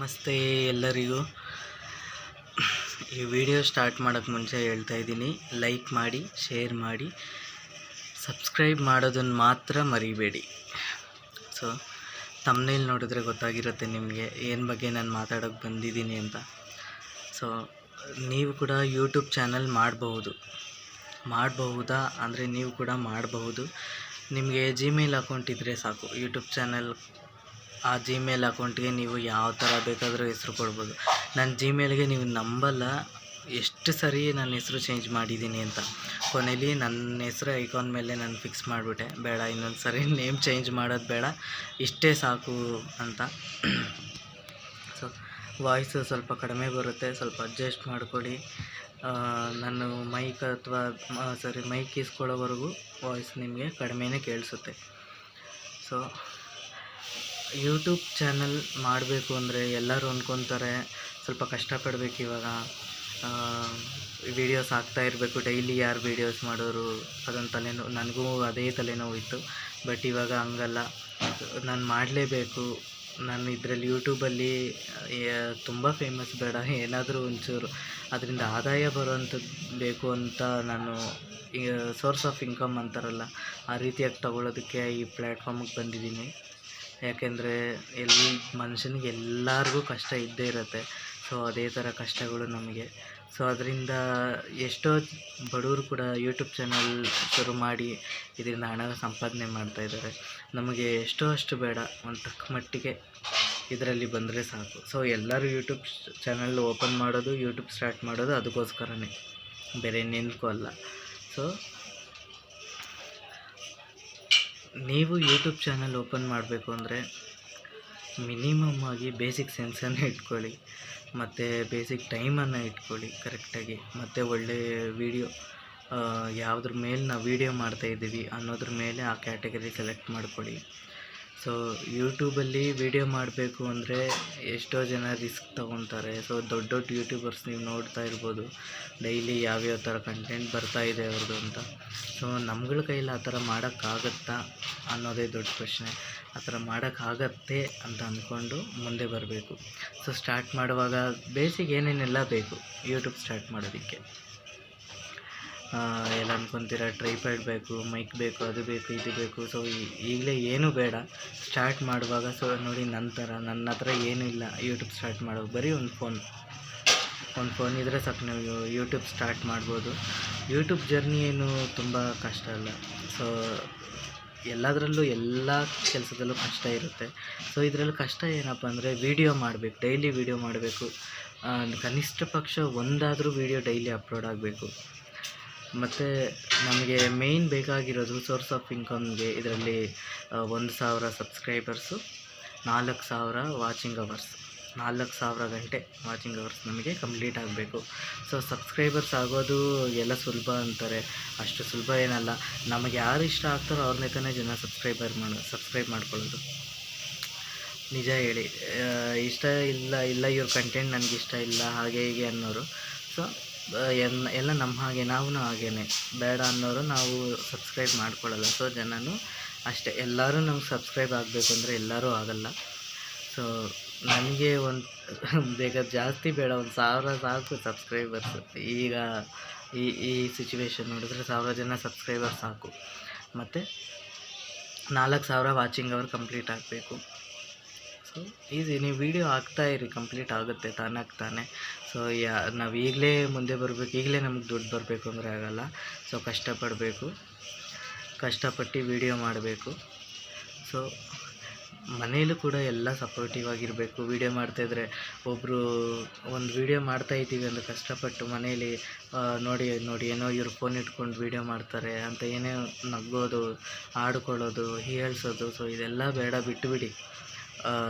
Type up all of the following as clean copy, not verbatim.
ನಮಸ್ತೆ ಎಲ್ಲರಿಗೂ. ಈ ವಿಡಿಯೋ ಸ್ಟಾರ್ಟ್ ಮಾಡೋಕ್ಕೆ ಮುಂಚೆ ಹೇಳ್ತಾ ಇದ್ದೀನಿ, ಲೈಕ್ ಮಾಡಿ, ಶೇರ್ ಮಾಡಿ, ಸಬ್ಸ್ಕ್ರೈಬ್ ಮಾಡೋದನ್ನು ಮಾತ್ರ ಮರಿಬೇಡಿ. ಸೊ ತಮ್ನೇಲ್ ನೋಡಿದ್ರೆ ಗೊತ್ತಾಗಿರುತ್ತೆ ನಿಮಗೆ ಏನು ಬಗ್ಗೆ ನಾನು ಮಾತಾಡೋಕ್ಕೆ ಬಂದಿದ್ದೀನಿ ಅಂತ. ಸೊ ನೀವು ಕೂಡ ಯೂಟ್ಯೂಬ್ ಚಾನಲ್ ಮಾಡಬಹುದಾ ಅಂದರೆ ನೀವು ಕೂಡ ಮಾಡಬಹುದು. ನಿಮಗೆ ಜಿಮೇಲ್ ಅಕೌಂಟ್ ಇದ್ದರೆ ಸಾಕು. ಯೂಟ್ಯೂಬ್ ಚಾನಲ್ ಆ ಜಿಮೇಲ್ ಅಕೌಂಟ್ಗೆ ನೀವು ಯಾವ ಥರ ಬೇಕಾದರೂ ಹೆಸರು ಕೊಡ್ಬೋದು. ನನ್ನ ಜಿಮೇಲ್ಗೆ ನೀವು ನಂಬಲ್ಲ ಎಷ್ಟು ಸರಿ ನನ್ನ ಹೆಸರು ಚೇಂಜ್ ಮಾಡಿದ್ದೀನಿ ಅಂತ. ಕೊನೆಯಲ್ಲಿ ನನ್ನ ಹೆಸರು ಐಕಾನ್ ಮೇಲೆ ನಾನು ಫಿಕ್ಸ್ ಮಾಡಿಬಿಟ್ಟೆ, ಬೇಡ ಇನ್ನೊಂದು ಸರಿ ನೇಮ್ ಚೇಂಜ್ ಮಾಡೋದು ಬೇಡ, ಇಷ್ಟೇ ಸಾಕು ಅಂತ. ಸೊ ವಾಯ್ಸು ಸ್ವಲ್ಪ ಕಡಿಮೆ ಬರುತ್ತೆ, ಸ್ವಲ್ಪ ಅಡ್ಜಸ್ಟ್ ಮಾಡ್ಕೊಳ್ಳಿ. ನಾನು ಮೈಕ್ ಇಸ್ಕೊಳ್ಳೋವರೆಗೂ ವಾಯ್ಸ್ ನಿಮಗೆ ಕಡಿಮೆನೇ ಕೇಳಿಸುತ್ತೆ. ಸೊ ಯೂಟ್ಯೂಬ್ ಚಾನಲ್ ಮಾಡಬೇಕು ಅಂದರೆ ಎಲ್ಲರೂ ಅಂದ್ಕೊತಾರೆ ಸ್ವಲ್ಪ ಕಷ್ಟಪಡಬೇಕು. ಇವಾಗ ವೀಡಿಯೋಸ್ ಹಾಕ್ತಾ ಇರಬೇಕು, ಡೈಲಿ ಯಾರು ವೀಡಿಯೋಸ್ ಮಾಡೋರು, ಅದೊಂದು ನನಗೂ ಅದೇ ತಲೆನೋವು ಇತ್ತು. ಬಟ್ ಇವಾಗ ಹಂಗಲ್ಲ, ನಾನು ಮಾಡಲೇಬೇಕು. ನಾನು ಇದರಲ್ಲಿ ಯೂಟ್ಯೂಬಲ್ಲಿ ತುಂಬ ಫೇಮಸ್ ಬೇಡ, ಏನಾದರೂ ಒಂಚೂರು ಅದರಿಂದ ಆದಾಯ ಬರುವಂಥದ್ದು ಬೇಕು ಅಂತ ನಾನು ಸೋರ್ಸ್ ಆಫ್ ಇನ್ಕಮ್ ಅಂತಾರಲ್ಲ, ಆ ರೀತಿಯಾಗಿ ತಗೊಳ್ಳೋದಕ್ಕೆ ಈ ಪ್ಲ್ಯಾಟ್ಫಾರ್ಮಿಗೆ ಬಂದಿದ್ದೀನಿ. ಯಾಕೆಂದರೆ ಮನುಷ್ಯನಿಗೆ ಎಲ್ಲರಿಗೂ ಕಷ್ಟ ಇದ್ದೇ ಇರುತ್ತೆ. ಸೊ ಅದೇ ಥರ ಕಷ್ಟಗಳು ನಮಗೆ. ಸೊ ಅದರಿಂದ ಎಷ್ಟೋ ಬಡವರು ಕೂಡ ಯೂಟ್ಯೂಬ್ ಚಾನಲ್ ಶುರು ಮಾಡಿ ಇದರಿಂದ ಹಣ ಸಂಪಾದನೆ ಮಾಡ್ತಾಯಿದ್ದಾರೆ. ನಮಗೆ ಅಷ್ಟು ಬೇಡ, ಒಂದು ತಕ್ಕ ಮಟ್ಟಿಗೆ ಇದರಲ್ಲಿ ಬಂದರೆ ಸಾಕು. ಸೊ ಎಲ್ಲರೂ ಯೂಟ್ಯೂಬ್ ಚಾನಲ್ ಓಪನ್ ಮಾಡೋದು, ಯೂಟ್ಯೂಬ್ ಸ್ಟಾರ್ಟ್ ಮಾಡೋದು ಅದಕ್ಕೋಸ್ಕರನೇ, ಬೇರೆ ಇನ್ನೇನಕ್ಕೂ ಅಲ್ಲ. ಸೊ ನೀವು ಯೂಟ್ಯೂಬ್ ಚಾನಲ್ ಓಪನ್ ಮಾಡಬೇಕು ಅಂದರೆ ಮಿನಿಮಮ್ ಆಗಿ ಬೇಸಿಕ್ ಸೆನ್ಸನ್ನು ಇಟ್ಕೊಳ್ಳಿ, ಮತ್ತು ಬೇಸಿಕ್ ಟೈಮನ್ನು ಇಟ್ಕೊಳ್ಳಿ ಕರೆಕ್ಟಾಗಿ, ಮತ್ತು ಒಳ್ಳೆಯ ವೀಡಿಯೋ ಯಾವುದ್ರ ಮೇಲೆ ನಾವು ವೀಡಿಯೋ ಮಾಡ್ತಾಯಿದ್ದೀವಿ ಅನ್ನೋದ್ರ ಮೇಲೆ ಆ ಕ್ಯಾಟಗರಿ ಸೆಲೆಕ್ಟ್ ಮಾಡ್ಕೊಳ್ಳಿ. ಸೊ ಯೂಟ್ಯೂಬಲ್ಲಿ ವೀಡಿಯೋ ಮಾಡಬೇಕು ಅಂದರೆ ಎಷ್ಟೋ ಜನ ರಿಸ್ಕ್ ತೊಗೊತಾರೆ. ಸೊ ದೊಡ್ಡ ಯೂಟ್ಯೂಬರ್ಸ್ ನೀವು ನೋಡ್ತಾ ಇರ್ಬೋದು, ಡೈಲಿ ಯಾವ್ಯಾವ ಥರ ಕಂಟೆಂಟ್ ಬರ್ತಾಯಿದೆ ಅವ್ರದ್ದು ಅಂತ. ಸೊ ನಮ್ಗಳ ಕೈಯಲ್ಲಿ ಆ ಥರ ಮಾಡೋಕ್ಕಾಗತ್ತಾ ಅನ್ನೋದೇ ದೊಡ್ಡ ಪ್ರಶ್ನೆ. ಆ ಥರ ಮಾಡೋಕ್ಕಾಗತ್ತೆ ಅಂತ ಅಂದ್ಕೊಂಡು ಮುಂದೆ ಬರಬೇಕು. ಸೊ ಸ್ಟಾರ್ಟ್ ಮಾಡುವಾಗ ಬೇಸಿಕ್ ಏನೇನೆಲ್ಲ ಬೇಕು ಯೂಟ್ಯೂಬ್ ಸ್ಟಾರ್ಟ್ ಮಾಡೋದಕ್ಕೆ, ಎಲ್ಲ ಅಂದ್ಕೊತೀರ, ಟ್ರೈಪ್ಯಾಡ್ ಬೇಕು, ಮೈಕ್ ಬೇಕು, ಅದು ಬೇಕು, ಇದು ಬೇಕು. ಸೊ ಈಗಲೇ ಏನೂ ಬೇಡ ಸ್ಟಾರ್ಟ್ ಮಾಡುವಾಗ. ಸೊ ನೋಡಿ, ನನ್ನ ಹತ್ರ ಏನೂ ಇಲ್ಲ ಯೂಟ್ಯೂಬ್ ಸ್ಟಾರ್ಟ್ ಮಾಡೋದು, ಬರೀ ಒಂದು ಫೋನ್ ಇದ್ದರೆ ಸಾಕು, ನೀವು ಯೂಟ್ಯೂಬ್ ಸ್ಟಾರ್ಟ್ ಮಾಡ್ಬೋದು. ಯೂಟ್ಯೂಬ್ ಜರ್ನಿ ಏನು ತುಂಬ ಕಷ್ಟ ಅಲ್ಲ. ಸೊ ಎಲ್ಲದರಲ್ಲೂ ಎಲ್ಲ ಕೆಲಸದಲ್ಲೂ ಕಷ್ಟ ಇರುತ್ತೆ. ಸೊ ಇದರಲ್ಲಿ ಕಷ್ಟ ಏನಪ್ಪ ಅಂದರೆ ವೀಡಿಯೋ ಮಾಡಬೇಕು, ಡೈಲಿ ವೀಡಿಯೋ ಮಾಡಬೇಕು. ಕನಿಷ್ಠ ಪಕ್ಷ ಒಂದಾದರೂ ವೀಡಿಯೋ ಡೈಲಿ ಅಪ್ಲೋಡ್ ಆಗಬೇಕು. ಮತ್ತು ನಮಗೆ ಮೇಯ್ನ್ ಬೇಕಾಗಿರೋದು ಸೋರ್ಸ್ ಆಫ್ ಇನ್ಕಮ್ಗೆ ಇದರಲ್ಲಿ 1,000 ಸಬ್ಸ್ಕ್ರೈಬರ್ಸು, 4,000 ವಾಚಿಂಗ್ ಅವರ್ಸ್, 4,000 ಗಂಟೆ ವಾಚಿಂಗ್ ಅವರ್ಸ್ ನಮಗೆ ಕಂಪ್ಲೀಟ್ ಆಗಬೇಕು. ಸೊ ಸಬ್ಸ್ಕ್ರೈಬರ್ಸ್ ಆಗೋದು ಎಲ್ಲ ಸುಲಭ ಅಂತಾರೆ, ಅಷ್ಟು ಸುಲಭ ಏನಲ್ಲ. ನಮಗೆ ಯಾರು ಇಷ್ಟ ಆಗ್ತಾರೋ ಅವ್ರನ್ನೇ ತಾನೇ ಜನ ಸಬ್ಸ್ಕ್ರೈಬ್ ಮಾಡ್ಕೊಳ್ಳೋದು. ನಿಜ ಹೇಳಿ, ಇಷ್ಟ ಇಲ್ಲ ಇವ್ರ ಕಂಟೆಂಟ್ ನನಗಿಷ್ಟ ಇಲ್ಲ ಹಾಗೆ ಹೀಗೆ ಅನ್ನೋರು. ಸೊ ಎಲ್ಲ ನಮ್ಮ ಹಾಗೆ, ನಾವು ಹಾಗೇ ಬೇಡ ಅನ್ನೋರು ನಾವು ಸಬ್ಸ್ಕ್ರೈಬ್ ಮಾಡ್ಕೊಳ್ಳಲ್ಲ. ಸೊ ಜನನೂ ಅಷ್ಟೇ, ಎಲ್ಲರೂ ನಮ್ಗೆ ಸಬ್ಸ್ಕ್ರೈಬ್ ಆಗಬೇಕು ಅಂದರೆ ಎಲ್ಲರೂ ಆಗಲ್ಲ. ಸೊ ನನಗೆ ಬೇಕಾದ್ರೆ ಜಾಸ್ತಿ ಬೇಡ, 1,000 ಸಾಕು ಸಬ್ಸ್ಕ್ರೈಬರ್ಸ್. ಈಗ ಈ ಸಿಚುವೇಶನ್ ನೋಡಿದ್ರೆ 1,000 ಜನ ಸಬ್ಸ್ಕ್ರೈಬರ್ ಸಾಕು. ಮತ್ತು 4,000 ವಾಚಿಂಗ್ ಅವರ್ ಕಂಪ್ಲೀಟ್ ಆಗಬೇಕು. ಸೊ ಈಸಿ, ನೀವು ವೀಡಿಯೋ ಹಾಕ್ತಾಯಿರಿ, ಕಂಪ್ಲೀಟ್ ಆಗುತ್ತೆ ತಾನೇ. ಸೊ ನಾವು ಈಗಲೇ ಮುಂದೆ ಬರಬೇಕು, ಈಗಲೇ ನಮಗೆ ದುಡ್ಡು ಬರಬೇಕು ಅಂದರೆ ಆಗೋಲ್ಲ. ಸೊ ಕಷ್ಟಪಟ್ಟು ವೀಡಿಯೋ ಮಾಡಬೇಕು. ಸೊ ಮನೇಲೂ ಕೂಡ ಎಲ್ಲ ಸಪೋರ್ಟಿವ್ ಆಗಿರಬೇಕು. ವೀಡಿಯೋ ಮಾಡ್ತಾಯಿದ್ರೆ ಒಬ್ಬರು ಒಂದು ವೀಡಿಯೋ ಮಾಡ್ತಾಯಿದ್ದೀವಿ ಅಂದರೆ ಕಷ್ಟಪಟ್ಟು ಮನೇಲಿ ನೋಡಿ ಏನೋ ಇವ್ರು ಫೋನ್ ಇಟ್ಕೊಂಡು ವೀಡಿಯೋ ಮಾಡ್ತಾರೆ ಅಂತ ಏನೇ ನಗೋದು, ಆಡ್ಕೊಳ್ಳೋದು, ಹೀಯಾಳ್ಸೋದು. ಸೊ ಇದೆಲ್ಲ ಬೇಡ, ಬಿಟ್ಟುಬಿಡಿ.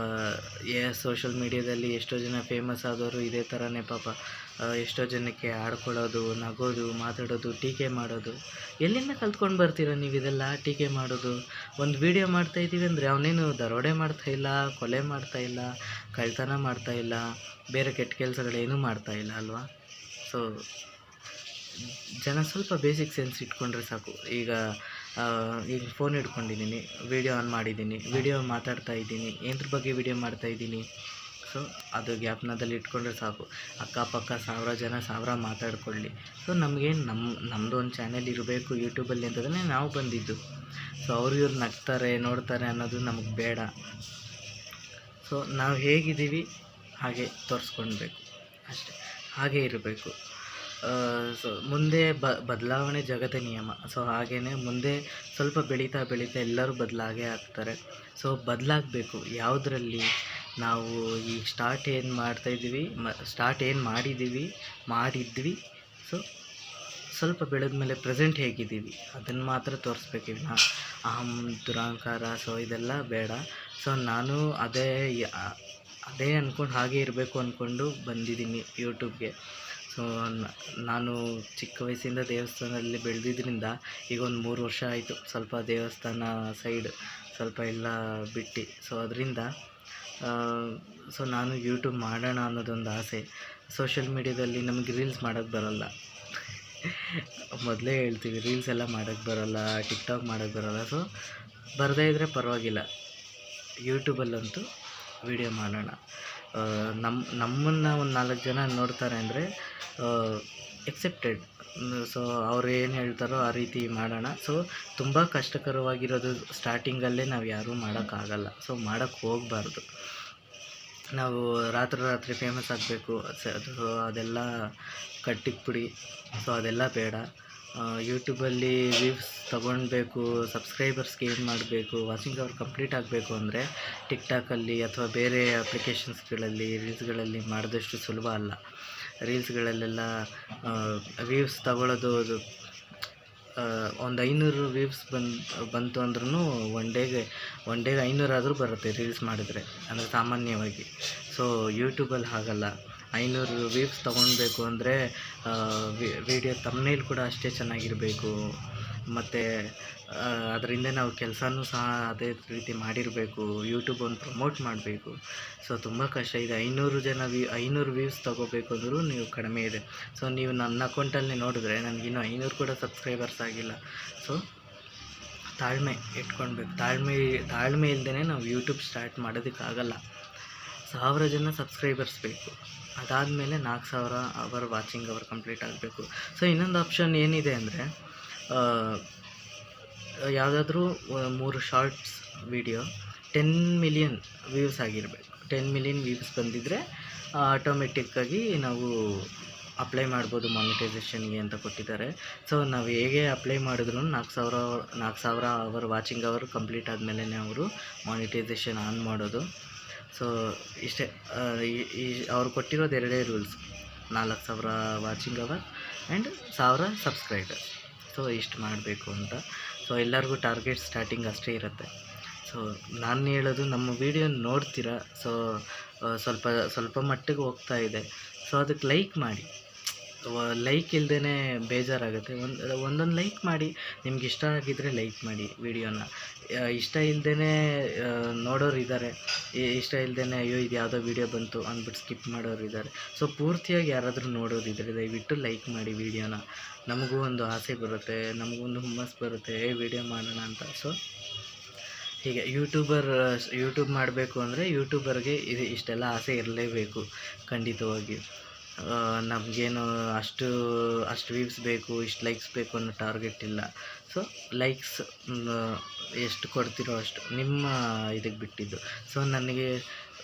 ಸೋಷಲ್ ಮೀಡಿಯಾದಲ್ಲಿ ಎಷ್ಟೋ ಜನ ಫೇಮಸ್ ಆದವರು ಇದೇ ಥರನೇ ಪಾಪ, ಎಷ್ಟೋ ಜನಕ್ಕೆ ಆಡ್ಕೊಳ್ಳೋದು, ನಗೋದು, ಮಾತಾಡೋದು, ಟೀಕೆ ಮಾಡೋದು. ಎಲ್ಲಿಂದ ಕಲ್ತ್ಕೊಂಡು ಬರ್ತೀರ ನೀವು ಇದೆಲ್ಲ ಟೀಕೆ ಮಾಡೋದು? ಒಂದು ವೀಡಿಯೋ ಮಾಡ್ತಾಯಿದ್ದೀವಿ ಅಂದರೆ ಅವನೇನು ದರೋಡೆ ಮಾಡ್ತಾಯಿಲ್ಲ, ಕೊಲೆ ಮಾಡ್ತಾಯಿಲ್ಲ, ಕಳ್ತನ ಮಾಡ್ತಾಯಿಲ್ಲ, ಬೇರೆ ಕೆಟ್ಟ ಕೆಲಸಗಳೇನೂ ಮಾಡ್ತಾಯಿಲ್ಲ ಅಲ್ವಾ? ಸೊ ಜನ ಸ್ವಲ್ಪ ಬೇಸಿಕ್ ಸೆನ್ಸ್ ಇಟ್ಕೊಂಡ್ರೆ ಸಾಕು. ಈಗ ಫೋನ್ ಹಿಡ್ಕೊಂಡಿದ್ದೀನಿ, ವೀಡಿಯೋ ಆನ್ ಮಾಡಿದ್ದೀನಿ, ವೀಡಿಯೋ ಮಾತಾಡ್ತಾ ಇದ್ದೀನಿ, ಏದ್ರ ಬಗ್ಗೆ ವೀಡಿಯೋ ಮಾಡ್ತಾಯಿದ್ದೀನಿ, ಸೊ ಅದು ಜ್ಞಾಪನದಲ್ಲಿ ಇಟ್ಕೊಂಡ್ರೆ ಸಾಕು. ಅಕ್ಕಪಕ್ಕ 1000 ಜನ 1000 ಮಾತಾಡ್ಕೊಳ್ಳಿ. ಸೊ ನಮಗೇನು ನಮ್ಮದು ಒಂದು ಚಾನೆಲ್ ಇರಬೇಕು ಯೂಟ್ಯೂಬಲ್ಲಿ ಅಂತಂದರೆ ನಾವು ಬಂದಿದ್ದು. ಸೊ ಇವ್ರು ನಗ್ತಾರೆ ನೋಡ್ತಾರೆ ಅನ್ನೋದು ನಮಗೆ ಬೇಡ. ಸೊ ನಾವು ಹೇಗಿದ್ದೀವಿ ಹಾಗೆ ತೋರಿಸ್ಕೊಳ್ಬೇಕು ಅಷ್ಟೇ, ಹಾಗೇ ಇರಬೇಕು. ಸೊ ಮುಂದೆ ಬದಲಾವಣೆ ಜಗತ್ತೇ ನಿಯಮ. ಸೊ ಹಾಗೆಯೇ ಮುಂದೆ ಸ್ವಲ್ಪ ಬೆಳೀತಾ ಎಲ್ಲರೂ ಬದಲಾಗೇ ಆಗ್ತಾರೆ. ಸೊ ಬದಲಾಗಬೇಕು. ಯಾವುದರಲ್ಲಿ ನಾವು ಈಗ ಸ್ಟಾರ್ಟ್ ಏನು ಮಾಡ್ತಾಯಿದ್ದೀವಿ, ಸ್ಟಾರ್ಟ್ ಏನು ಮಾಡಿದ್ವಿ. ಸೊ ಸ್ವಲ್ಪ ಬೆಳೆದ ಮೇಲೆ ಪ್ರೆಸೆಂಟ್ ಹೇಗಿದ್ದೀವಿ ಅದನ್ನು ಮಾತ್ರ ತೋರಿಸ್ಬೇಕು. ಅಹಂ ದುರಹಂಕಾರ ಸೊ ಇದೆಲ್ಲ ಬೇಡ. ಸೊ ನಾನು ಅದೇ ಅಂದ್ಕೊಂಡು ಹಾಗೆ ಇರಬೇಕು ಅಂದ್ಕೊಂಡು ಬಂದಿದ್ದೀನಿ ಯೂಟ್ಯೂಬ್ಗೆ. ಸೊ ನಾನು ಚಿಕ್ಕ ವಯಸ್ಸಿಂದ ದೇವಸ್ಥಾನದಲ್ಲಿ ಬೆಳೆದಿದ್ದರಿಂದ ಈಗ ಒಂದು 3 ವರ್ಷ ಆಯಿತು ಸ್ವಲ್ಪ ದೇವಸ್ಥಾನ ಸೈಡ್ ಸ್ವಲ್ಪ ಎಲ್ಲ ಬಿಟ್ಟು. ಸೊ ಅದರಿಂದ ಸೊ ನಾನು ಯೂಟ್ಯೂಬ್ ಮಾಡೋಣ ಅನ್ನೋದೊಂದು ಆಸೆ. ಸೋಷಿಯಲ್ ಮೀಡ್ಯಾದಲ್ಲಿ ನಮಗೆ ರೀಲ್ಸ್ ಮಾಡೋಕ್ಕೆ ಬರೋಲ್ಲ, ಮೊದಲೇ ಹೇಳ್ತೀವಿ, ರೀಲ್ಸ್ ಎಲ್ಲ ಮಾಡೋಕ್ಕೆ ಬರೋಲ್ಲ, ಟಿಕ್ಟಾಕ್ ಮಾಡೋಕ್ಕೆ ಬರೋಲ್ಲ. ಸೊ ಬರದೇ ಇದ್ದರೆ ಪರವಾಗಿಲ್ಲ, ಯೂಟ್ಯೂಬಲ್ಲಂತೂ ವಿಡಿಯೋ ಮಾಡೋಣ. ನಮ್ಮನ್ನು ಒಂದು 4 ಜನ ನೋಡ್ತಾರೆ ಅಂದರೆ ಎಕ್ಸೆಪ್ಟೆಡ್. ಸೊ ಅವ್ರು ಏನು ಹೇಳ್ತಾರೋ ಆ ರೀತಿ ಮಾಡೋಣ. ಸೊ ತುಂಬ ಕಷ್ಟಕರವಾಗಿರೋದು ಸ್ಟಾರ್ಟಿಂಗಲ್ಲೇ ನಾವು ಯಾರೂ ಮಾಡೋಕ್ಕಾಗಲ್ಲ. ಸೊ ಮಾಡೋಕ್ಕೆ ಹೋಗಬಾರ್ದು. ನಾವು ರಾತ್ರಿ ಫೇಮಸ್ ಆಗಬೇಕು ಸೊ ಅದೆಲ್ಲ ಕಟ್ಟಿಕ್ಬಿಡಿ. ಸೊ ಅದೆಲ್ಲ ಬೇಡ. ಯೂಟ್ಯೂಬಲ್ಲಿ ವ್ಯೂಸ್ ತೊಗೊಳ್ಬೇಕು, ಸಬ್ಸ್ಕ್ರೈಬರ್ಸ್ಗೆ ಏನು ಮಾಡಬೇಕು, ವಾಚಿಂಗ್ ಅವರ್ ಕಂಪ್ಲೀಟ್ ಆಗಬೇಕು ಅಂದರೆ ಟಿಕ್ಟಾಕಲ್ಲಿ ಅಥವಾ ಬೇರೆ ಅಪ್ಲಿಕೇಶನ್ಸ್ಗಳಲ್ಲಿ ರೀಲ್ಸ್ಗಳಲ್ಲಿ ಮಾಡಿದಷ್ಟು ಸುಲಭ ಅಲ್ಲ. ರೀಲ್ಸ್ಗಳಲ್ಲೆಲ್ಲ ವ್ಯೂಸ್ ತಗೊಳ್ಳೋದು ಒಂದು 500 ವ್ಯೂಸ್ ಬಂತು ಅಂದ್ರೂ ಒನ್ ಡೇಗೆ 500 ಆದರೂ ಬರುತ್ತೆ ರೀಲ್ಸ್ ಮಾಡಿದ್ರೆ, ಅಂದರೆ ಸಾಮಾನ್ಯವಾಗಿ. ಸೊ ಯೂಟ್ಯೂಬಲ್ಲಿ ಹಾಗಲ್ಲ. 500 ವ್ಯೂಸ್ ತೊಗೊಳ್ಬೇಕು ಅಂದರೆ ವಿಡಿಯೋ ತಮ್ನೇಲ್ ಕೂಡ ಅಷ್ಟೇ ಚೆನ್ನಾಗಿರಬೇಕು. ಮತ್ತು ಅದರಿಂದ ನಾವು ಕೆಲಸನೂ ಸಹ ಅದೇ ರೀತಿ ಮಾಡಿರಬೇಕು. ಯೂಟ್ಯೂಬ್ ಒಂದು ಪ್ರಮೋಟ್ ಮಾಡಬೇಕು. ಸೊ ತುಂಬ ಕಷ್ಟ ಇದೆ. 500 ವ್ಯೂಸ್ ತೊಗೋಬೇಕು ಅಂದರೂ ನೀವು ಕಡಿಮೆ ಇದೆ. ಸೊ ನೀವು ನನ್ನ ಅಕೌಂಟಲ್ಲಿ ನೋಡಿದ್ರೆ ನನಗಿನ್ನೂ 500 ಕೂಡ ಸಬ್ಸ್ಕ್ರೈಬರ್ಸ್ ಆಗಿಲ್ಲ. ಸೊ ತಾಳ್ಮೆ ಇಟ್ಕೊಳ್ಬೇಕು. ತಾಳ್ಮೆ ಇಲ್ಲದೇ ನಾವು ಯೂಟ್ಯೂಬ್ ಸ್ಟಾರ್ಟ್ ಮಾಡೋದಕ್ಕಾಗಲ್ಲ. 1000 ಜನ ಸಬ್ಸ್ಕ್ರೈಬರ್ಸ್ ಬೇಕು. ಅದಾದಮೇಲೆ 4000 ಅವರ್ ವಾಚಿಂಗ್ ಅವರ್ ಕಂಪ್ಲೀಟ್ ಆಗಬೇಕು. ಸೊ ಇನ್ನೊಂದು ಆಪ್ಷನ್ ಏನಿದೆ ಅಂದರೆ ಯಾವುದಾದ್ರೂ 3 ಶಾರ್ಟ್ಸ್ ವಿಡಿಯೋ 10 ಮಿಲಿಯನ್ ವ್ಯೂಸ್ ಆಗಿರಬೇಕು. 10 ಮಿಲಿಯನ್ ವ್ಯೂಸ್ ಬಂದಿದ್ದರೆ ಆಟೋಮೆಟಿಕ್ಕಾಗಿ ನಾವು ಅಪ್ಲೈ ಮಾಡ್ಬೋದು ಮಾನಿಟೈಸೇಷನ್ಗೆ ಅಂತ ಕೊಟ್ಟಿದ್ದಾರೆ. ಸೊ ನಾವು ಹೇಗೆ ಅಪ್ಲೈ ಮಾಡಿದ್ರು 4000 ಅವರ್ ವಾಚಿಂಗ್ ಅವರ್ ಕಂಪ್ಲೀಟ್ ಆದಮೇಲೆ ಅವರು ಮಾನಿಟೈಸೇಷನ್ ಆನ್ ಮಾಡೋದು. ಸೊ ಇಷ್ಟೇ. ಅವ್ರು ಕೊಟ್ಟಿರೋದು 2 rules, 4000 watching our and 1000 subscriber. So ಇಷ್ಟು ಮಾಡಬೇಕು ಅಂತ. ಸೊ ಎಲ್ಲರಿಗೂ ಟಾರ್ಗೆಟ್ ಸ್ಟಾರ್ಟಿಂಗ್ ಅಷ್ಟೇ ಇರುತ್ತೆ. ಸೊ ನಾನು ಹೇಳೋದು, ನಮ್ಮ ವೀಡಿಯೋ ನೋಡ್ತೀರಾ, ಸೊ ಸ್ವಲ್ಪ ಮಟ್ಟಿಗೆ ಹೋಗ್ತಾ ಇದೆ. ಸೊ ಅದಕ್ಕೆ ಲೈಕ್ ಮಾಡಿ. ಲೈಕ್ ಇಲ್ಲದೇ ಬೇಜಾರಾಗುತ್ತೆ. ಒಂದೊಂದು ಲೈಕ್ ಮಾಡಿ. ನಿಮ್ಗೆ ಇಷ್ಟ ಆಗಿದ್ದರೆ ಲೈಕ್ ಮಾಡಿ ವಿಡಿಯೋನ. ಇಷ್ಟ ಇಲ್ಲದೇ ನೋಡೋರು ಇದ್ದಾರೆ, ಇಷ್ಟ ಇಲ್ಲದೇ ಅಯ್ಯೋ ಇದು ಯಾವುದೋ ವೀಡಿಯೋ ಬಂತು ಅಂದ್ಬಿಟ್ಟು ಸ್ಕಿಪ್ ಮಾಡೋರು ಇದ್ದಾರೆ. ಸೊ ಪೂರ್ತಿಯಾಗಿ ಯಾರಾದರೂ ನೋಡೋರಿದ್ದರೆ ದಯವಿಟ್ಟು ಲೈಕ್ ಮಾಡಿ ವಿಡಿಯೋನ. ನಮಗೂ ಒಂದು ಆಸೆ ಬರುತ್ತೆ, ನಮಗೊಂದು ಹುಮ್ಮಸ್ಸು ಬರುತ್ತೆ ವಿಡಿಯೋ ಮಾಡೋಣ ಅಂತ. ಸೊ ಹೀಗೆ ಯೂಟ್ಯೂಬ್ ಮಾಡಬೇಕು ಅಂದರೆ ಯೂಟ್ಯೂಬರ್ಗೆ ಇಷ್ಟೆಲ್ಲ ಆಸೆ ಇರಲೇಬೇಕು ಖಂಡಿತವಾಗಿ. ನಮಗೇನು ಅಷ್ಟು ವ್ಯೂಸ್ ಬೇಕು, ಇಷ್ಟು ಲೈಕ್ಸ್ ಬೇಕು ಅನ್ನೋ ಟಾರ್ಗೆಟ್ ಇಲ್ಲ. ಸೊ ಲೈಕ್ಸ್ ಎಷ್ಟು ಕೊಡ್ತಿರೋ ಅಷ್ಟು ನಿಮ್ಮ ಇದಕ್ಕೆ ಬಿಟ್ಟಿದ್ದು. ಸೊ ನನಗೆ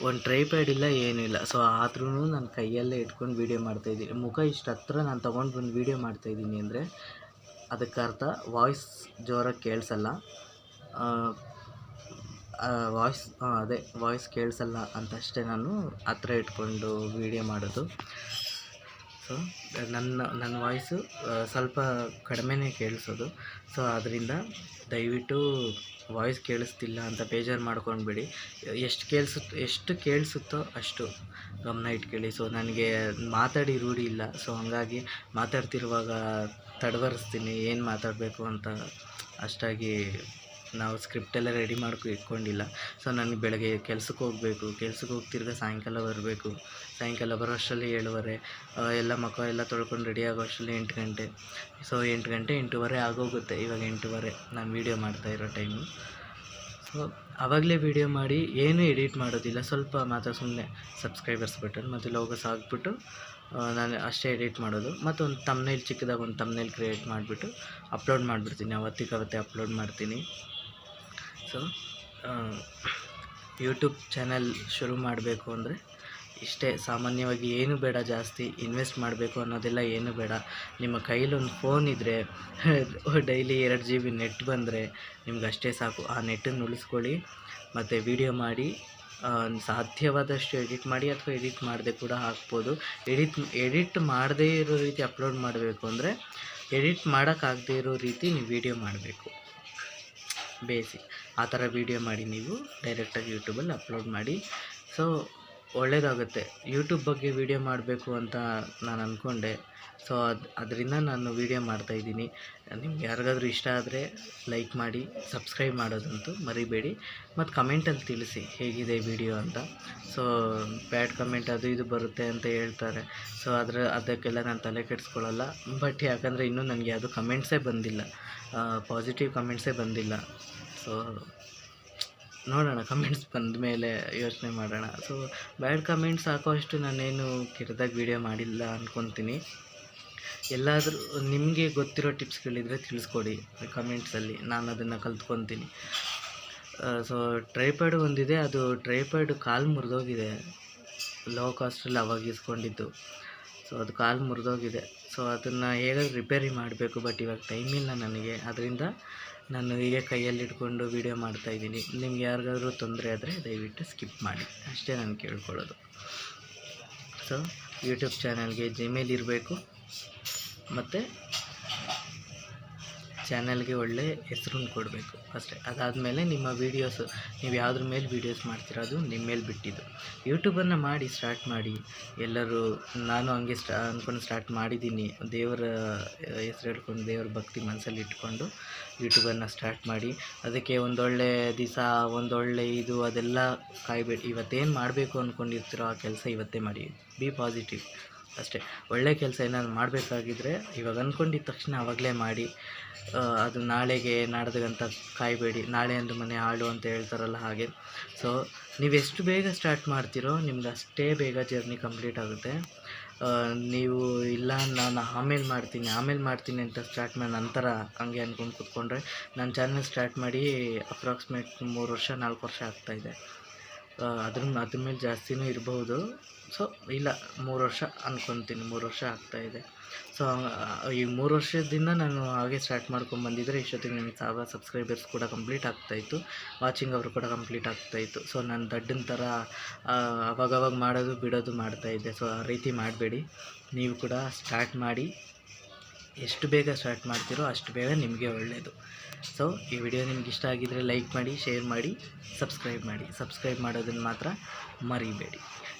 ಒಂದು ಟ್ರೈಪ್ಯಾಡ್ ಇಲ್ಲ, ಏನೂ ಇಲ್ಲ. ಸೊ ಆದ್ರೂ ನಾನು ಕೈಯಲ್ಲೇ ಇಟ್ಕೊಂಡು ವೀಡಿಯೋ ಮಾಡ್ತಾಯಿದ್ದೀನಿ. ಮುಖ ಇಷ್ಟು ಹತ್ರ ನಾನು ತೊಗೊಂಡು ಬಂದು ವೀಡಿಯೋ ಮಾಡ್ತಾಯಿದ್ದೀನಿ ಅಂದರೆ ಅದಕ್ಕೆ ಅರ್ಥ ವಾಯ್ಸ್ ಜೋರಾಗಿ ಕೇಳಿಸಲ್ಲ, ವಾಯ್ಸ್ ಕೇಳಿಸಲ್ಲ ಅಂತಷ್ಟೇ ನಾನು ಹತ್ರ ಇಟ್ಕೊಂಡು ವೀಡಿಯೋ ಮಾಡೋದು. ಸೊ ನನ್ನ ವಾಯ್ಸು ಸ್ವಲ್ಪ ಕಡಿಮೆನೇ ಕೇಳಿಸೋದು. ಸೊ ಆದ್ದರಿಂದ ದಯವಿಟ್ಟು ವಾಯ್ಸ್ ಕೇಳಿಸ್ತಿಲ್ಲ ಅಂತ ಬೇಜಾರು ಮಾಡ್ಕೊಂಡ್ಬಿಡಿ. ಎಷ್ಟು ಕೇಳಿಸುತ್ತೋ ಅಷ್ಟು ಗಮನ ಇಟ್ಕೊಳ್ಳಿ. ಸೊ ನನಗೆ ಮಾತಾಡಿ ರೂಢಿ ಇಲ್ಲ. ಸೊ ಹಾಗಾಗಿ ಮಾತಾಡ್ತಿರುವಾಗ ತಡವರಿಸ್ತೀನಿ, ಏನು ಮಾತಾಡಬೇಕು ಅಂತ ಅಷ್ಟಾಗಿ ನಾವು ಸ್ಕ್ರಿಪ್ಟೆಲ್ಲ ರೆಡಿ ಇಟ್ಕೊಂಡಿಲ್ಲ. ಸೊ ನನಗೆ ಬೆಳಗ್ಗೆ ಕೆಲ್ಸಕ್ಕೆ ಹೋಗಬೇಕು, ಕೆಲ್ಸಕ್ಕೆ ಹೋಗಿ ತಿರ್ಗಿ ಸಾಯಂಕಾಲ ಬರಬೇಕು. ಸಾಯಂಕಾಲ ಬರೋ ಅಷ್ಟರಲ್ಲಿ 7:30, ಎಲ್ಲ ಮುಖ ಎಲ್ಲ ತೊಳ್ಕೊಂಡು ರೆಡಿ ಆಗೋ ಅಷ್ಟರಲ್ಲಿ 8 ಗಂಟೆ. ಸೊ 8 ಗಂಟೆ 8:15 ಆಗೋಗುತ್ತೆ. ಇವಾಗ 8:15 ನಾನು ವೀಡಿಯೋ ಮಾಡ್ತಾಯಿರೋ ಟೈಮು. ಸೊ ಆವಾಗಲೇ ವೀಡಿಯೋ ಮಾಡಿ ಏನೂ ಎಡಿಟ್ ಮಾಡೋದಿಲ್ಲ, ಸ್ವಲ್ಪ ಮಾತ್ರ ಸುಮ್ಮನೆ ಸಬ್ಸ್ಕ್ರೈಬರ್ಸ್ ಬಟನ್ ಮತ್ತು ಲೋಗೋಸ್ ಹಾಕ್ಬಿಟ್ಟು ನಾನು ಅಷ್ಟೇ ಎಡಿಟ್ ಮಾಡೋದು. ಮತ್ತು ಒಂದು ತಮ್ನೇಲ್ ಚಿಕ್ಕದಾಗಿ ಒಂದು ತಮ್ನೇಲ್ ಕ್ರಿಯೇಟ್ ಮಾಡಿಬಿಟ್ಟು ಅಪ್ಲೋಡ್ ಮಾಡಿಬಿಡ್ತೀನಿ, ಅವತ್ತಿಗವತ್ತೇ ಅಪ್ಲೋಡ್ ಮಾಡ್ತೀನಿ. ಸೊ ಯೂಟ್ಯೂಬ್ ಚಾನಲ್ ಶುರು ಮಾಡಬೇಕು ಅಂದರೆ ಇಷ್ಟೇ, ಸಾಮಾನ್ಯವಾಗಿ ಏನು ಬೇಡ, ಜಾಸ್ತಿ ಇನ್ವೆಸ್ಟ್ ಮಾಡಬೇಕು ಅನ್ನೋದೆಲ್ಲ ಏನು ಬೇಡ. ನಿಮ್ಮ ಕೈಲೊಂದು ಫೋನ್ ಇದ್ದರೆ ಡೈಲಿ 2 GB ನೆಟ್ ಬಂದರೆ ನಿಮ್ಗೆ ಅಷ್ಟೇ ಸಾಕು. ಆ ನೆಟ್ಟನ್ನು ಉಳಿಸ್ಕೊಳ್ಳಿ ಮತ್ತು ವೀಡಿಯೋ ಮಾಡಿ, ಸಾಧ್ಯವಾದಷ್ಟು ಎಡಿಟ್ ಮಾಡಿ, ಅಥವಾ ಎಡಿಟ್ ಮಾಡದೆ ಕೂಡ ಹಾಕ್ಬೋದು. ಎಡಿಟ್ ಮಾಡದೇ ಇರೋ ರೀತಿ ಅಪ್ಲೋಡ್ ಮಾಡಬೇಕು ಅಂದರೆ ಎಡಿಟ್ ಮಾಡೋಕ್ಕಾಗದೇ ಇರೋ ರೀತಿ ನೀವು ವೀಡಿಯೋ ಮಾಡಬೇಕು. ಬೇಸಿಕ್ ಆ ಥರ ವೀಡಿಯೋ ಮಾಡಿ ನೀವು ಡೈರೆಕ್ಟಾಗಿ ಯೂಟ್ಯೂಬಲ್ಲಿ ಅಪ್ಲೋಡ್ ಮಾಡಿ. ಸೊ ಒಳ್ಳೆಯದಾಗುತ್ತೆ. ಯೂಟ್ಯೂಬ್ ಬಗ್ಗೆ ವೀಡಿಯೋ ಮಾಡಬೇಕು ಅಂತ ನಾನು ಅಂದ್ಕೊಂಡೆ. ಸೊ ಅದರಿಂದ ನಾನು ವೀಡಿಯೋ ಮಾಡ್ತಾಯಿದ್ದೀನಿ. ನಿಮ್ಗೆ ಯಾರಿಗಾದ್ರೂ ಇಷ್ಟ ಆದರೆ ಲೈಕ್ ಮಾಡಿ, ಸಬ್ಸ್ಕ್ರೈಬ್ ಮಾಡೋದಂತೂ ಮರಿಬೇಡಿ. ಮತ್ತು ಕಮೆಂಟಲ್ಲಿ ತಿಳಿಸಿ ಹೇಗಿದೆ ವೀಡಿಯೋ ಅಂತ. ಸೊ ಬ್ಯಾಡ್ ಕಮೆಂಟ್ ಅದು ಇದು ಬರುತ್ತೆ ಅಂತ ಹೇಳ್ತಾರೆ. ಸೊ ಅದಕ್ಕೆಲ್ಲ ನಾನು ತಲೆ ಕೆಡಿಸ್ಕೊಳ್ಳಲ್ಲ. ಬಟ್ ಯಾಕಂದರೆ ಇನ್ನೂ ನನಗೆ ಯಾವುದು ಕಮೆಂಟ್ಸೇ ಬಂದಿಲ್ಲ, ಪಾಸಿಟಿವ್ ಕಮೆಂಟ್ಸೇ ಬಂದಿಲ್ಲ. ಸೊ ನೋಡೋಣ, ಕಮೆಂಟ್ಸ್ ಬಂದ ಮೇಲೆ ಯೋಚನೆ ಮಾಡೋಣ. ಸೊ ಬ್ಯಾಡ್ ಕಮೆಂಟ್ಸ್ ಹಾಕೋಷ್ಟು ನಾನೇನು ಕೆಟ್ಟದಾಗಿ ವೀಡಿಯೋ ಮಾಡಿಲ್ಲ ಅಂದ್ಕೊತೀನಿ. ಎಲ್ಲಾದರೂ ನಿಮಗೆ ಗೊತ್ತಿರೋ ಟಿಪ್ಸ್ಗಳಿದ್ರೆ ತಿಳಿಸ್ಕೊಡಿ ಕಮೆಂಟ್ಸಲ್ಲಿ, ನಾನು ಅದನ್ನು ಕಲ್ತ್ಕೊತೀನಿ. ಸೊ ಟ್ರೈಪ್ಯಾಡ್ ಒಂದಿದೆ, ಅದು ಟ್ರೈಪ್ಯಾಡ್ ಕಾಲು ಮುರಿದೋಗಿದೆ, ಲೋ ಕಾಸ್ಟಲ್ಲಿ ಅವಾಗ ಇಸ್ಕೊಂಡಿದ್ದು. ಸೊ ಅದು ಕಾಲು ಮುರಿದೋಗಿದೆ. ಸೊ ಅದನ್ನು ಹೇಗಾದ್ರೂ ರಿಪೇರಿ ಮಾಡಬೇಕು, ಬಟ್ ಇವಾಗ ಟೈಮ್ ಇಲ್ಲ ನನಗೆ. ಅದರಿಂದ ನಾನು ಹೀಗೆ ಕೈಯಲ್ಲಿ ಇಟ್ಕೊಂಡು ವೀಡಿಯೋ ಮಾಡ್ತಾಯಿದ್ದೀನಿ. ನಿಮ್ಗೆ ಯಾರಿಗಾದ್ರೂ ತೊಂದರೆ ಆದರೆ ದಯವಿಟ್ಟು ಸ್ಕಿಪ್ ಮಾಡಿ, ಅಷ್ಟೇ ನಾನು ಕೇಳ್ಕೊಳ್ಳೋದು. ಸೊ ಯೂಟ್ಯೂಬ್ ಚಾನಲ್ಗೆ ಜಿಮೇಲ್ ಇರಬೇಕು ಮತ್ತು ಚಾನಲ್ಗೆ ಒಳ್ಳೆ ಹೆಸ್ರನ್ನು ಕೊಡಬೇಕು ಅಷ್ಟೇ. ಅದಾದಮೇಲೆ ನಿಮ್ಮ ವೀಡಿಯೋಸು, ನೀವು ಯಾವುದ್ರ ಮೇಲೆ ವೀಡಿಯೋಸ್ ಮಾಡ್ತೀರ ಅದು ನಿಮ್ಮ ಮೇಲೆ ಬಿಟ್ಟಿದ್ದು. ಯೂಟ್ಯೂಬನ್ನು ಮಾಡಿ ಸ್ಟಾರ್ಟ್ ಮಾಡಿ ಎಲ್ಲರೂ. ನಾನು ಹಂಗೆ ಅಂದ್ಕೊಂಡು ಸ್ಟಾರ್ಟ್ ಮಾಡಿದ್ದೀನಿ. ದೇವರ ಹೆಸ್ರು ಹೇಳ್ಕೊಂಡು, ದೇವರ ಭಕ್ತಿ ಮನಸ್ಸಲ್ಲಿ ಇಟ್ಕೊಂಡು ಯೂಟ್ಯೂಬನ್ನು ಸ್ಟಾರ್ಟ್ ಮಾಡಿ. ಅದಕ್ಕೆ ಒಂದೊಳ್ಳೆ ದಿವಸ, ಒಂದೊಳ್ಳೆ ಇದು ಅದೆಲ್ಲ ಕಾಯಬೇಡಿ. ಇವತ್ತೇನು ಮಾಡಬೇಕು ಅಂದ್ಕೊಂಡಿರ್ತೀರೋ ಆ ಕೆಲಸ ಇವತ್ತೇ ಮಾಡಿ. ಬಿ ಪಾಸಿಟಿವ್ ಅಷ್ಟೇ. ಒಳ್ಳೆ ಕೆಲಸ ಏನಾದ್ರು ಮಾಡಬೇಕಾಗಿದ್ರೆ ಇವಾಗ ಅಂದ್ಕೊಂಡಿದ್ದ ತಕ್ಷಣ ಆವಾಗಲೇ ಮಾಡಿ. ಅದು ನಾಳೆಗೆ ನಾಡ್ದಂತ ಕಾಯಬೇಡಿ. ನಾಳೆ ಅಂದು ಮನೆ ಹಾಳು ಅಂತ ಹೇಳ್ತಾರಲ್ಲ ಹಾಗೆ. ಸೊ ನೀವೆಷ್ಟು ಬೇಗ ಸ್ಟಾರ್ಟ್ ಮಾಡ್ತೀರೋ ನಿಮ್ಗೆ ಅಷ್ಟೇ ಬೇಗ ಜರ್ನಿ ಕಂಪ್ಲೀಟ್ ಆಗುತ್ತೆ. ನೀವು ಇಲ್ಲ ನಾನು ಆಮೇಲೆ ಮಾಡ್ತೀನಿ ಅಂತ ಸ್ಟಾರ್ಟ್ ಮಾಡಿ ನಂತರ ಹಂಗೆ ಅಂದ್ಕೊಂಡು ಕೂತ್ಕೊಂಡ್ರೆ, ನನ್ನ ಚಾನಲ್ ಸ್ಟಾರ್ಟ್ ಮಾಡಿ ಅಪ್ರಾಕ್ಸಿಮೇಟ್ 3 ವರ್ಷ 4 ವರ್ಷ ಆಗ್ತಾಯಿದೆ. ಅದ್ರ ಮೇಲೆ ಜಾಸ್ತಿನೂ ಇರಬಹುದು. ಸೊ ಇಲ್ಲ 3 ವರ್ಷ ಅಂದ್ಕೊತೀನಿ, 3 ವರ್ಷ ಆಗ್ತಾಯಿದೆ. ಸೊ ಈ 3 ವರ್ಷದಿಂದ ನಾನು ಹಾಗೆ ಸ್ಟಾರ್ಟ್ ಮಾಡ್ಕೊಂಬಂದಿದ್ರೆ ಇಷ್ಟೊತ್ತಿಗೆ ನನಗೆ 1000 ಸಬ್ಸ್ಕ್ರೈಬರ್ಸ್ ಕೂಡ ಕಂಪ್ಲೀಟ್ ಆಗ್ತಾಯಿತ್ತು, ವಾಚಿಂಗ್ ಅವರು ಕೂಡ ಕಂಪ್ಲೀಟ್ ಆಗ್ತಾಯಿತ್ತು. ಸೊ ನಾನು ದಡ್ಡನ ಥರ ಅವಾಗವಾಗ ಮಾಡೋದು ಬಿಡೋದು ಮಾಡ್ತಾಯಿದ್ದೆ. ಸೊ ಆ ರೀತಿ ಮಾಡಬೇಡಿ. ನೀವು ಕೂಡ ಸ್ಟಾರ್ಟ್ ಮಾಡಿ. ಎಷ್ಟು ಬೇಗ ಸ್ಟಾರ್ಟ್ ಮಾಡ್ತೀರೋ ಅಷ್ಟು ಬೇಗ ನಿಮಗೆ ಒಳ್ಳೆಯದು. ಸೊ ಈ ವಿಡಿಯೋ ನಿಮ್ಗೆ ಇಷ್ಟ ಆಗಿದ್ದರೆ ಲೈಕ್ ಮಾಡಿ, ಶೇರ್ ಮಾಡಿ, ಸಬ್ಸ್ಕ್ರೈಬ್ ಮಾಡೋದನ್ನು ಮಾತ್ರ ಮರಿಬೇಡಿ.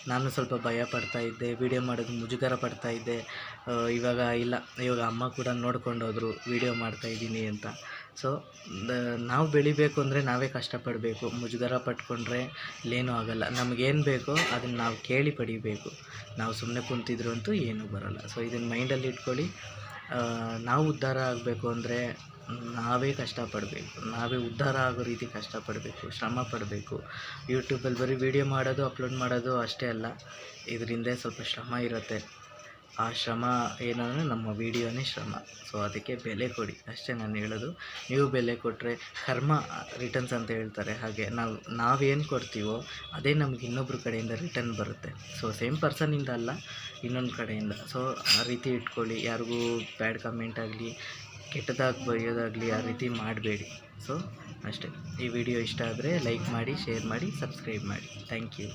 ನಾನು ಸ್ವಲ್ಪ ಭಯ ಪಡ್ತಾಯಿದ್ದೆ, ವೀಡಿಯೋ ಮಾಡೋದು ಮುಜುಗರ ಪಡ್ತಾಯಿದ್ದೆ. ಇವಾಗ ಅಮ್ಮ ಕೂಡ ನೋಡ್ಕೊಂಡೋದ್ರು ವೀಡಿಯೋ ಮಾಡ್ತಾಯಿದ್ದೀನಿ ಅಂತ. ಸೊ ನಾವು ಬೆಳಿಬೇಕು ಅಂದರೆ ನಾವೇ ಕಷ್ಟಪಡಬೇಕು. ಮುಜುಗರ ಪಟ್ಕೊಂಡ್ರೆ ಇಲ್ಲೇನೂ ಆಗೋಲ್ಲ. ನಮಗೇನು ಬೇಕೋ ಅದನ್ನು ನಾವು ಕೇಳಿ ಪಡಿಬೇಕು. ನಾವು ಸುಮ್ಮನೆ ಕುಂತಿದ್ರು ಅಂತೂ ಏನೂ ಬರೋಲ್ಲ. ಸೊ ಇದನ್ನು ಮೈಂಡಲ್ಲಿ ಇಟ್ಕೊಳ್ಳಿ. ನಾವು ಉದ್ಧಾರ ಆಗಬೇಕು ಅಂದರೆ ನಾವೇ ಕಷ್ಟಪಡಬೇಕು, ನಾವೇ ಉದ್ಧಾರ ಆಗೋ ರೀತಿ ಕಷ್ಟಪಡಬೇಕು, ಶ್ರಮ ಪಡಬೇಕು. ಯೂಟ್ಯೂಬಲ್ಲಿ ಬರೀ ವೀಡಿಯೋ ಮಾಡೋದು, ಅಪ್ಲೋಡ್ ಮಾಡೋದು ಅಷ್ಟೇ ಅಲ್ಲ, ಇದರಿಂದ ಸ್ವಲ್ಪ ಶ್ರಮ ಇರುತ್ತೆ. ಆ ಶ್ರಮ ಏನಂದರೆ ನಮ್ಮ ವೀಡಿಯೋನೇ ಶ್ರಮ. ಸೊ ಅದಕ್ಕೆ ಬೆಲೆ ಕೊಡಿ, ಅಷ್ಟೇ ನಾನು ಹೇಳೋದು. ನೀವು ಬೆಲೆ ಕೊಟ್ಟರೆ ಕರ್ಮ ರಿಟರ್ನ್ಸ್ ಅಂತ ಹೇಳ್ತಾರೆ. ಹಾಗೆ ನಾವೇನು ಕೊಡ್ತೀವೋ ಅದೇ ನಮ್ಗೆ ಇನ್ನೊಬ್ಬರ ಕಡೆಯಿಂದ ರಿಟರ್ನ್ ಬರುತ್ತೆ. ಸೊ ಸೇಮ್ ಪರ್ಸನಿಂದ ಅಲ್ಲ, ಇನ್ನೊಂದು ಕಡೆಯಿಂದ. ಸೊ ಆ ರೀತಿ ಇಟ್ಕೊಳ್ಳಿ. ಯಾರಿಗೂ ಬ್ಯಾಡ್ ಕಮೆಂಟ್ ಆಗಲಿ, ಕೆಟ್ಟದಾಗಿ ಬರೆಯೋದಾಗಲಿ ಆ ರೀತಿ ಮಾಡಬೇಡಿ. ಸೊ ಅಷ್ಟೇ. ಈ ವಿಡಿಯೋ ಇಷ್ಟ ಆದರೆ ಲೈಕ್ ಮಾಡಿ, ಶೇರ್ ಮಾಡಿ, ಸಬ್ಸ್ಕ್ರೈಬ್ ಮಾಡಿ. Thank you.